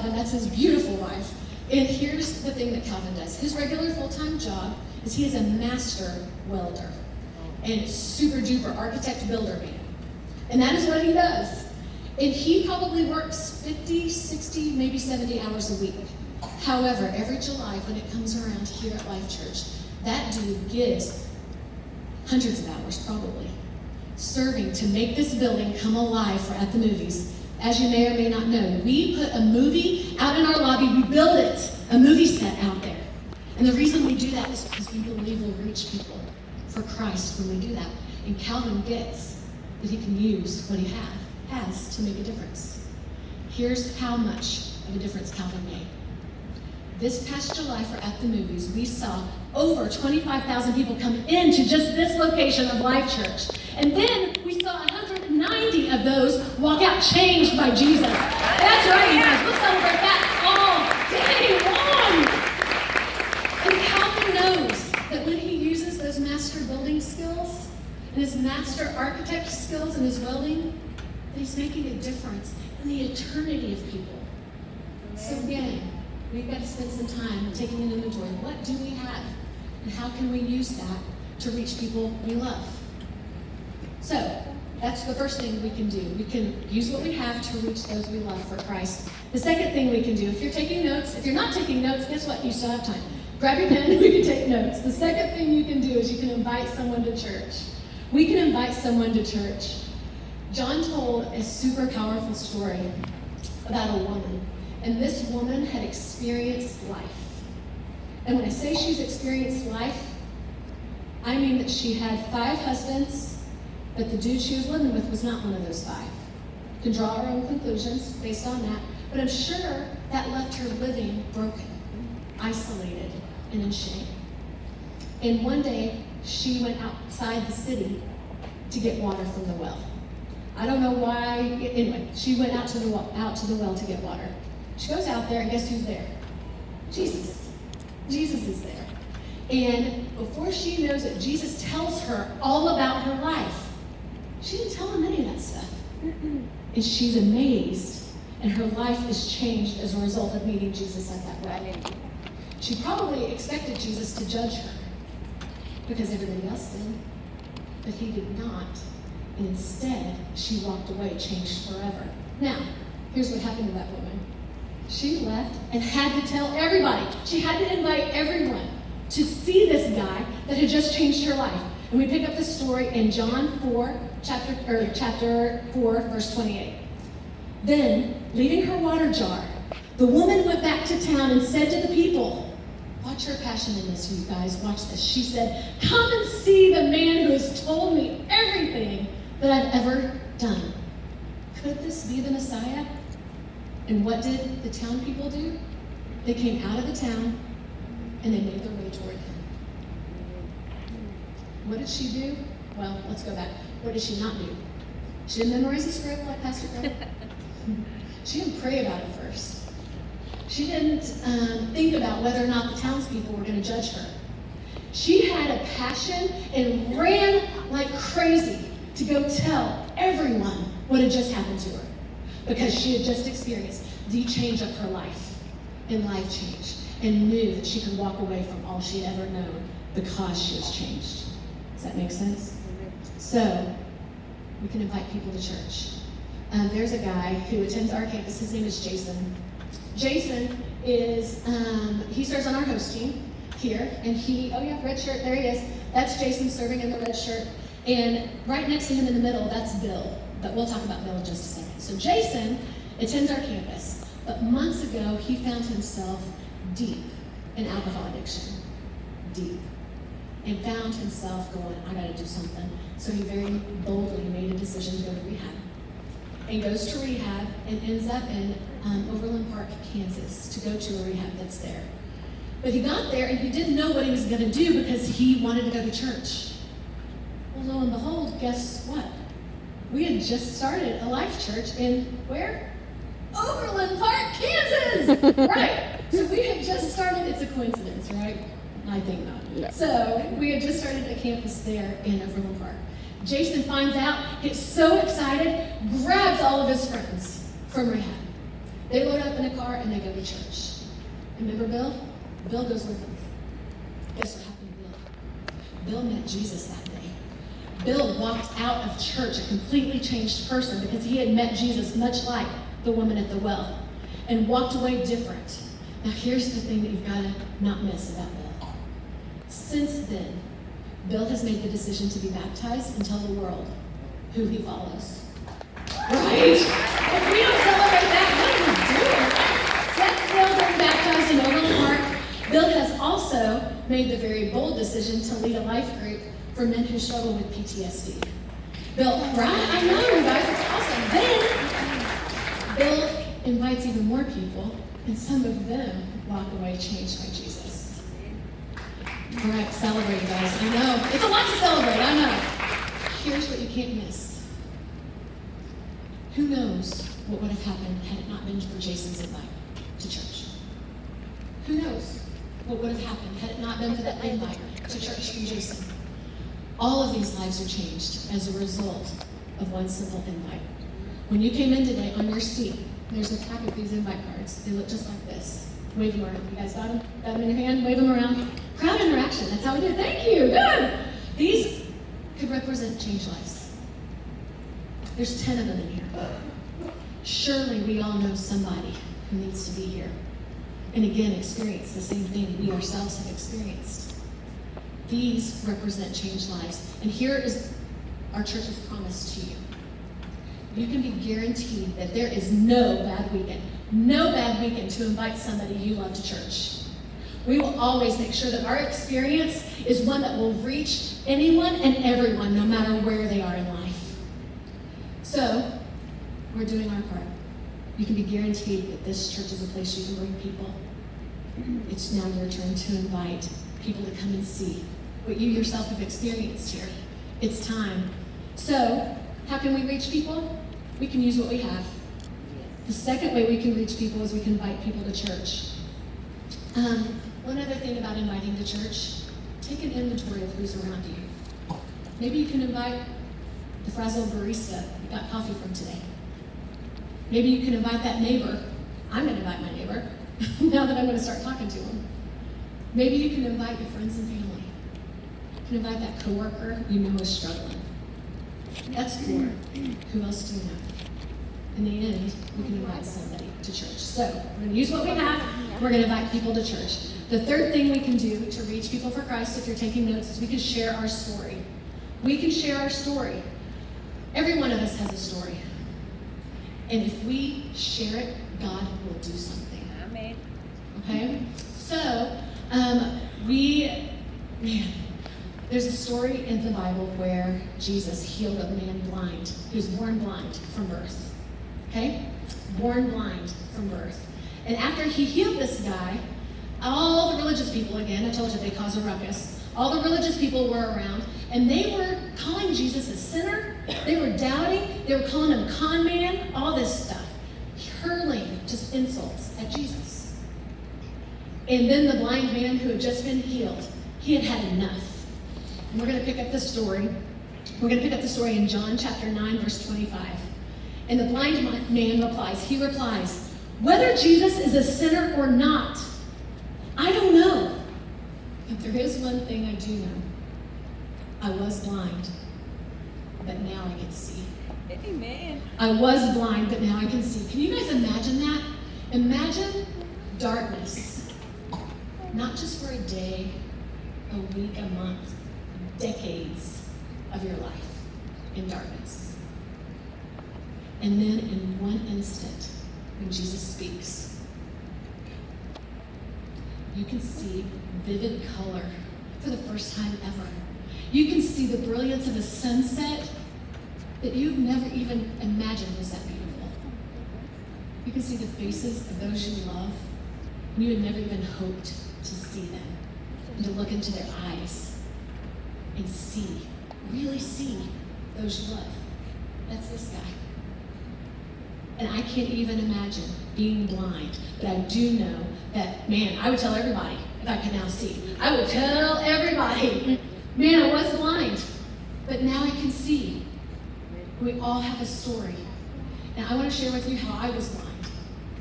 Calvin. That's his beautiful wife. And here's the thing that Calvin does. His regular full-time job is he is a master welder and super duper architect builder man. And that is what he does. And he probably works 50, 60, maybe 70 hours a week. However, every July when it comes around here at Life.Church, that dude gives hundreds of hours probably serving to make this building come alive for at the movies. As you may or may not know, we put a movie out in our lobby. We build it, a movie set out there. And the reason we do that is because we believe we'll reach people for Christ when we do that. And Calvin gets that he can use what he has to make a difference. Here's how much of a difference Calvin made. This past July for At the Movies, we saw over 25,000 people come into just this location of Life.Church. And then we saw 190 of those walk out changed by Jesus. That's right, you guys. We'll celebrate that all day long. And Calvin knows that when he uses those master building skills and his master architect skills and his welding, that he's making a difference in the eternity of people. So again, we've got to spend some time taking an inventory. What do we have? And how can we use that to reach people we love? So, that's the first thing we can do. We can use what we have to reach those we love for Christ. The second thing we can do, if you're taking notes, if you're not taking notes, guess what? You still have time. Grab your pen and we can take notes. The second thing you can do is you can invite someone to church. We can invite someone to church. John told a super powerful story about a woman. And this woman had experienced life. And when I say she's experienced life, I mean that she had 5 husbands, but the dude she was living with was not one of those 5. You can draw our own conclusions based on that, but I'm sure that left her living broken, isolated, and in shame. And one day, she went outside the city to get water from the well. I don't know why, anyway, she went out to the well to get water. She goes out there, and guess who's there? Jesus. Jesus is there. And before she knows it, Jesus tells her all about her life. She didn't tell him any of that stuff. And she's amazed, and her life is changed as a result of meeting Jesus at that wedding. She probably expected Jesus to judge her, because everybody else did. But he did not. And instead, she walked away, changed forever. Now, here's what happened to that woman. She left and had to tell everybody. She had to invite everyone to see this guy that had just changed her life. And we pick up the story in John 4, chapter 4, verse 28. Then, leaving her water jar, the woman went back to town and said to the people, watch her passion in this, you guys, watch this. She said, come and see the man who has told me everything that I've ever done. Could this be the Messiah? And what did the town people do? They came out of the town and they made their way toward him. What did she do? Well, let's go back. What did she not do? She didn't memorize the script like Pastor Greg. She didn't pray about it first. She didn't think about whether or not the townspeople were going to judge her. She had a passion and ran like crazy to go tell everyone what had just happened to her, because she had just experienced the change of her life, and life changed, and knew that she could walk away from all she had ever known because she was changed. Does that make sense? So, we can invite people to church. There's a guy who attends our campus. His name is Jason. Jason is, he serves on our host team here, and oh yeah, red shirt, there he is. That's Jason serving in the red shirt. And right next to him in the middle, that's Bill. But we'll talk about Bill in just a second. So Jason attends our campus, but months ago, he found himself deep in alcohol addiction. Deep. And found himself going, I gotta do something. So he very boldly made a decision to go to rehab. And goes to rehab and ends up in Overland Park, Kansas, to go to a rehab that's there. But he got there and he didn't know what he was gonna do because he wanted to go to church. Well, lo and behold, guess what? We had just started a Life.Church in where? Overland Park, Kansas! Right. So we had just started, it's a coincidence, right? I think not. Yeah. So we had just started a campus there in Overland Park. Jason finds out, gets so excited, grabs all of his friends from rehab. They load up in a car and they go to church. And remember Bill? Bill goes with them. Guess what happened to Bill? Bill met Jesus that day. Bill walked out of church a completely changed person because he had met Jesus, much like the woman at the well, and walked away different. Now here's the thing that you've got to not miss about Bill. Since then, Bill has made the decision to be baptized and tell the world who he follows. Right? If we don't celebrate that, what are we doing? So that's Bill getting baptized in Overland Park. Bill has also made the very bold decision to lead a life group for men who struggle with PTSD. Bill, right? I know, you guys, it's awesome. Then, Bill invites even more people, and some of them walk away changed by Jesus. All right, celebrate, guys. I know. It's a lot to celebrate, I know. Here's what you can't miss. Who knows what would have happened had it not been for Jason's invite to church? Who knows what would have happened had it not been for that invite to church from Jason? All of these lives are changed as a result of one simple invite. When you came in today, on your seat, there's a pack of these invite cards. They look just like this. Wave them around. You guys got them? Got them in your hand? Wave them around. Crowd interaction. That's how we do it. Thank you. Good. These could represent changed lives. There's 10 of them in here. Surely we all know somebody who needs to be here. And again, experience the same thing we ourselves have experienced. These represent changed lives. And here is our church's promise to you. You can be guaranteed that there is no bad weekend to invite somebody you love to church. We will always make sure that our experience is one that will reach anyone and everyone, no matter where they are in life. So, we're doing our part. You can be guaranteed that this church is a place you can bring people. It's now your turn to invite people to come and see what you yourself have experienced here. It's time. So, how can we reach people? We can use what we have. The second way we can reach people is we can invite people to church. One other thing about inviting to church, take an inventory of who's around you. Maybe you can invite the frazzle barista you got coffee from today. Maybe you can invite that neighbor. I'm going to invite my neighbor now that I'm going to start talking to him. Maybe you can invite your friends and family. You can invite that coworker you know is struggling. That's 4. Who else do you know? In the end, we can invite somebody to church. So, we're going to use what we have. We're going to invite people to church. The third thing we can do to reach people for Christ, if you're taking notes, is we can share our story. We can share our story. Every one of us has a story. And if we share it, God will do something. Amen. Okay? So, there's a story in the Bible where Jesus healed a man blind. He was born blind from birth. Okay? Born blind from birth. And after he healed this guy, all the religious people, again, I told you they cause a ruckus, all the religious people were around, and they were calling Jesus a sinner. They were doubting. They were calling him a con man, all this stuff. Hurling just insults at Jesus. And then the blind man who had just been healed, he had had enough. And we're going to pick up the story. We're going to pick up the story in John chapter 9, verse 25. And the blind man replies, whether Jesus is a sinner or not, I don't know. But there is one thing I do know. I was blind, but now I can see. Amen. I was blind, but now I can see. Can you guys imagine that? Imagine darkness. Not just for a day, a week, a month, decades of your life in darkness. And then in one instant, when Jesus speaks, you can see vivid color for the first time ever. You can see the brilliance of a sunset that you've never even imagined was that beautiful. You can see the faces of those you love, and you had never even hoped to see them, and to look into their eyes and see, really see those you love. That's this guy. And I can't even imagine being blind, but I do know that, man, I would tell everybody if I could now see. I would tell everybody, man, I was blind, but now I can see. We all have a story. And I want to share with you how I was blind.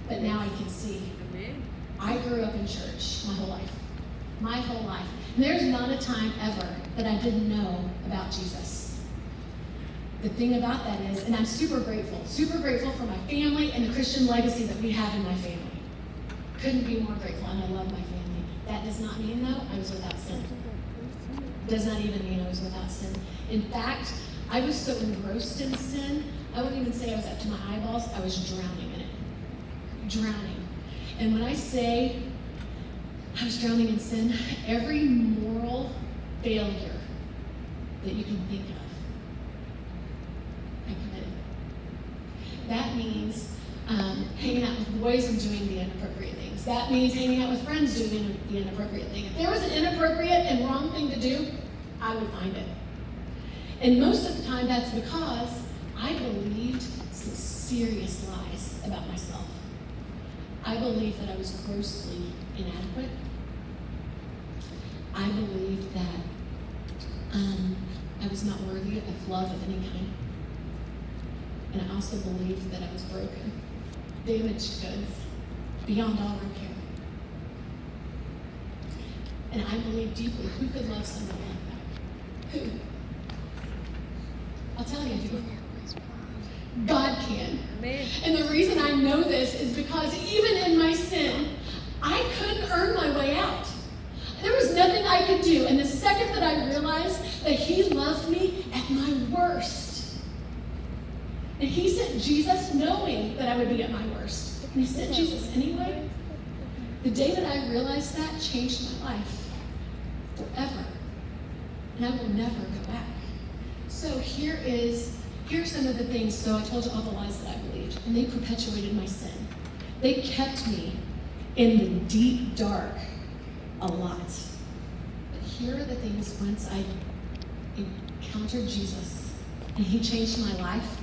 but now I can see. Amen. I grew up in church my whole life. My whole life. And there's not a time ever that I didn't know about Jesus. The thing about that is, and I'm super grateful for my family and the Christian legacy that we have in my family. Couldn't be more grateful, and I love my family. That does not mean, though, I was without sin. Does not even mean I was without sin. In fact, I was so engrossed in sin, I wouldn't even say I was up to my eyeballs, I was drowning in it. Drowning. And when I say I was drowning in sin, every moral failure that you can think of, I committed. That means hanging out with boys and doing the inappropriate things. That means hanging out with friends doing the inappropriate thing. If there was an inappropriate and wrong thing to do, I would find it. And most of the time that's because I believed some serious lies about myself. I believed that I was grossly inadequate. I believed that I was not worthy of love of any kind. And I also believed that I was broken, damaged goods, beyond all repair. And I believe deeply, who could love someone like that? Who? I'll tell you who. God can. Amen. And the reason I know this is because even in my sin, I couldn't earn my way out. There was nothing I could do. And the second that I realized that He loved me at my worst, and He sent Jesus knowing that I would be at my worst, and He sent Jesus anyway, the day that I realized that changed my life forever. And I will never go back. So here's some of the things. So I told you all the lies that I believed, and they perpetuated my sin. They kept me in the deep dark a lot. But here are the things once I encountered Jesus and He changed my life.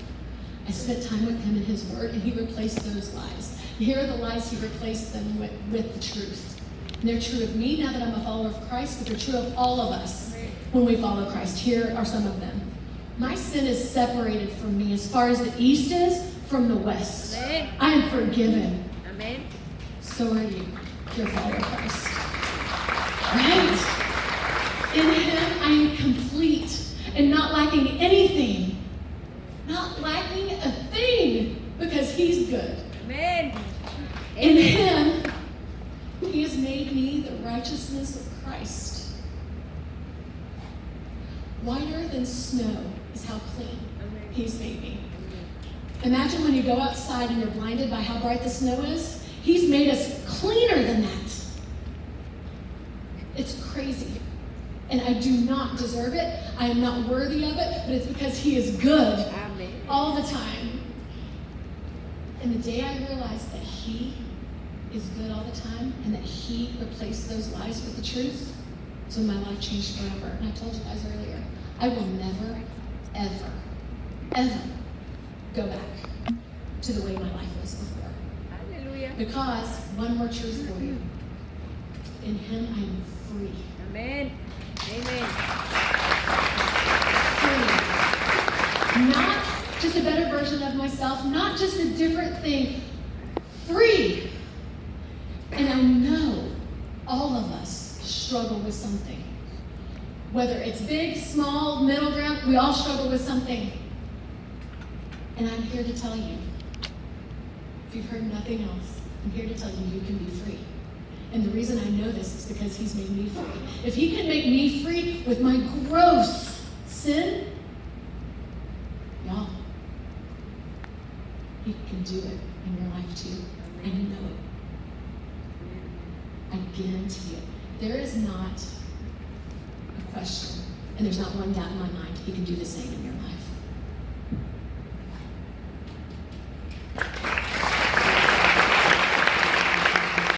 I spent time with Him in His Word, and He replaced those lies. And here are the lies He replaced them with the truth. And they're true of me now that I'm a follower of Christ, but they're true of all of us when we follow Christ. Here are some of them. My sin is separated from me as far as the east is from the west. Amen. I am forgiven. Amen. So are you, if you're a follower of Christ. Right? In Him I am complete and not lacking anything. Not lacking a thing, because He's good. Amen. In Him, He has made me the righteousness of Christ. Whiter than snow is how clean He's made me. Imagine when you go outside and you're blinded by how bright the snow is. He's made us cleaner than that. It's crazy. And I do not deserve it. I am not worthy of it, but it's because He is good. Amen. All the time. And the day I realized that He is good all the time and that He replaced those lies with the truth, so my life changed forever. And I told you guys earlier, I will never, ever, ever go back to the way my life was before. Hallelujah. Because, one more truth for you, in Him I am free. Amen. Amen. Free. Not just a better version of myself, not just a different thing. Free. And I know all of us struggle with something. Whether it's big, small, middle ground, we all struggle with something. And I'm here to tell you, if you've heard nothing else, I'm here to tell you, you can be free. And the reason I know this is because He's made me free. If He can make me free with my gross sin, y'all, He can do it in your life too. And you know it. I guarantee it. There is not a question, and there's not one doubt in my mind, He can do the same in your